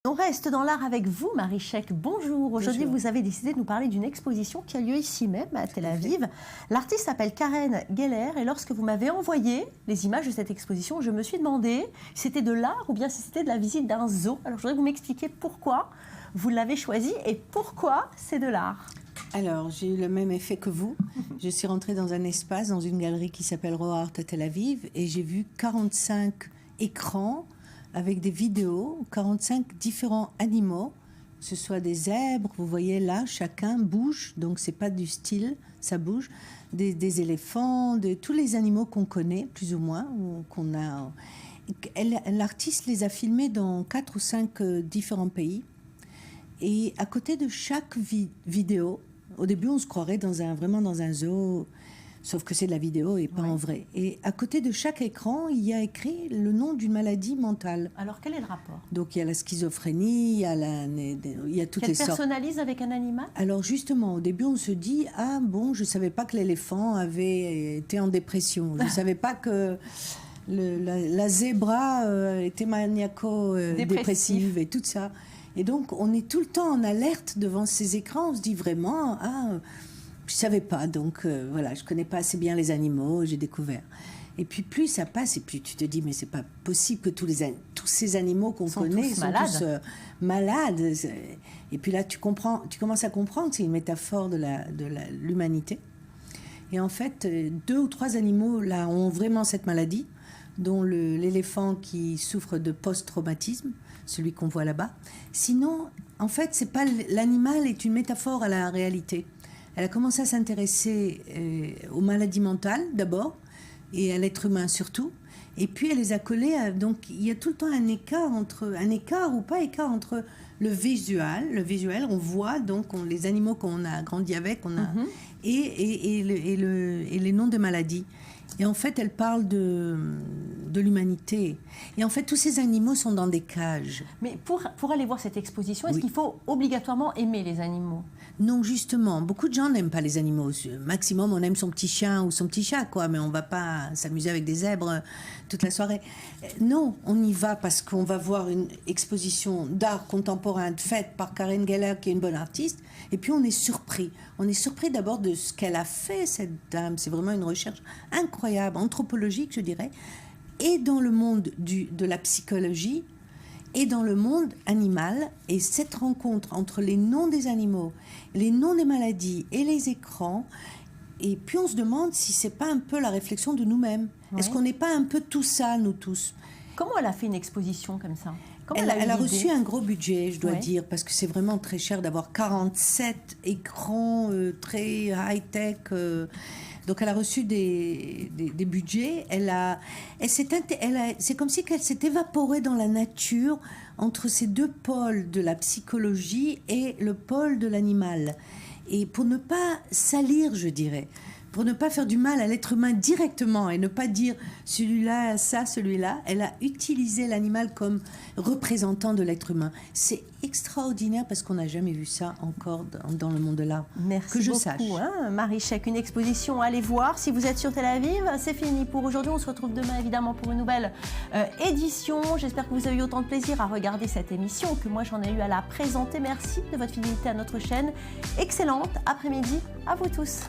On reste dans l'art avec vous, Marie Scheck. Bonjour. Aujourd'hui, vous avez décidé de nous parler d'une exposition qui a lieu ici même, à Tel Aviv. L'artiste s'appelle Karen Geller et lorsque vous m'avez envoyé les images de cette exposition, je me suis demandé si c'était de l'art ou bien si c'était de la visite d'un zoo. Alors, je voudrais que vous m'expliquiez pourquoi vous l'avez choisi et pourquoi c'est de l'art. Alors, j'ai eu le même effet que vous. Je suis rentrée dans un espace, dans une galerie qui s'appelle Roart à Tel Aviv et j'ai vu 45 écrans avec des vidéos, 45 différents animaux, que ce soit des zèbres, vous voyez là, chacun bouge, donc c'est pas du style, ça bouge, des éléphants, tous les animaux qu'on connaît, plus ou moins, ou qu'on a. L'artiste les a filmés dans 4 ou 5 différents pays. Et à côté de chaque vidéo, au début on se croirait vraiment dans un zoo, sauf que c'est de la vidéo et pas en vrai. Et à côté de chaque écran, il y a écrit le nom d'une maladie mentale. Alors, quel est le rapport? Donc, il y a la schizophrénie, il y a toutes les sortes. Qu'elle personnalise avec un animal? Alors, justement, au début, on se dit « Ah bon, je ne savais pas que l'éléphant avait été en dépression. Je ne savais pas que la zébra était maniaco-dépressive et tout ça. » Et donc, on est tout le temps en alerte devant ces écrans. On se dit vraiment « Ah... Je ne savais pas, donc voilà, je ne connais pas assez bien les animaux, j'ai découvert. » Et puis plus ça passe, et puis tu te dis, mais c'est pas possible que tous ces animaux qu'on connaît sont tous malades. Et puis là, tu commences à comprendre que c'est une métaphore de l'humanité. Et en fait, 2 ou 3 animaux là ont vraiment cette maladie, dont l'éléphant qui souffre de post-traumatisme, celui qu'on voit là-bas. Sinon, en fait, c'est pas l'animal est une métaphore à la réalité. Elle a commencé à s'intéresser aux maladies mentales d'abord, et à l'être humain surtout. Et puis elle les a collés donc il y a tout le temps un écart entre le visuel, on voit donc les animaux qu'on a grandi avec, et les noms de maladies. Et en fait, elle parle de l'humanité. Et en fait, tous ces animaux sont dans des cages. Mais pour aller voir cette exposition, est-ce qu'il faut obligatoirement aimer les animaux? Non, justement. Beaucoup de gens n'aiment pas les animaux. Maximum, on aime son petit chien ou son petit chat, quoi. Mais on ne va pas s'amuser avec des zèbres toute la soirée. Non, on y va parce qu'on va voir une exposition d'art contemporain faite par Karen Geller, qui est une bonne artiste. Et puis, on est surpris. On est surpris d'abord de ce qu'elle a fait, cette dame. C'est vraiment une recherche incroyable, anthropologique, je dirais. Et dans le monde de la psychologie, et dans le monde animal. Et cette rencontre entre les noms des animaux, les noms des maladies et les écrans, et puis on se demande si c'est pas un peu la réflexion de nous-mêmes. Ouais. Est-ce qu'on n'est pas un peu tout ça, nous tous? Comment elle a fait une exposition comme ça? Elle a reçu un gros budget, je dois dire, parce que c'est vraiment très cher d'avoir 47 écrans très high-tech. Donc elle a reçu des budgets. C'est comme si elle s'est évaporée dans la nature entre ces 2 pôles de la psychologie et le pôle de l'animal. Et pour ne pas salir, je dirais, pour ne pas faire du mal à l'être humain directement et ne pas dire celui-là, ça, celui-là, elle a utilisé l'animal comme représentant de l'être humain. C'est extraordinaire parce qu'on n'a jamais vu ça encore dans le monde de l'art. Merci que je beaucoup, sache. Marie Scheck, une exposition, allez voir. Si vous êtes sur Tel Aviv, c'est fini pour aujourd'hui. On se retrouve demain évidemment pour une nouvelle édition. J'espère que vous avez eu autant de plaisir à regarder cette émission que moi j'en ai eu à la présenter. Merci de votre fidélité à notre chaîne. Excellente après-midi à vous tous.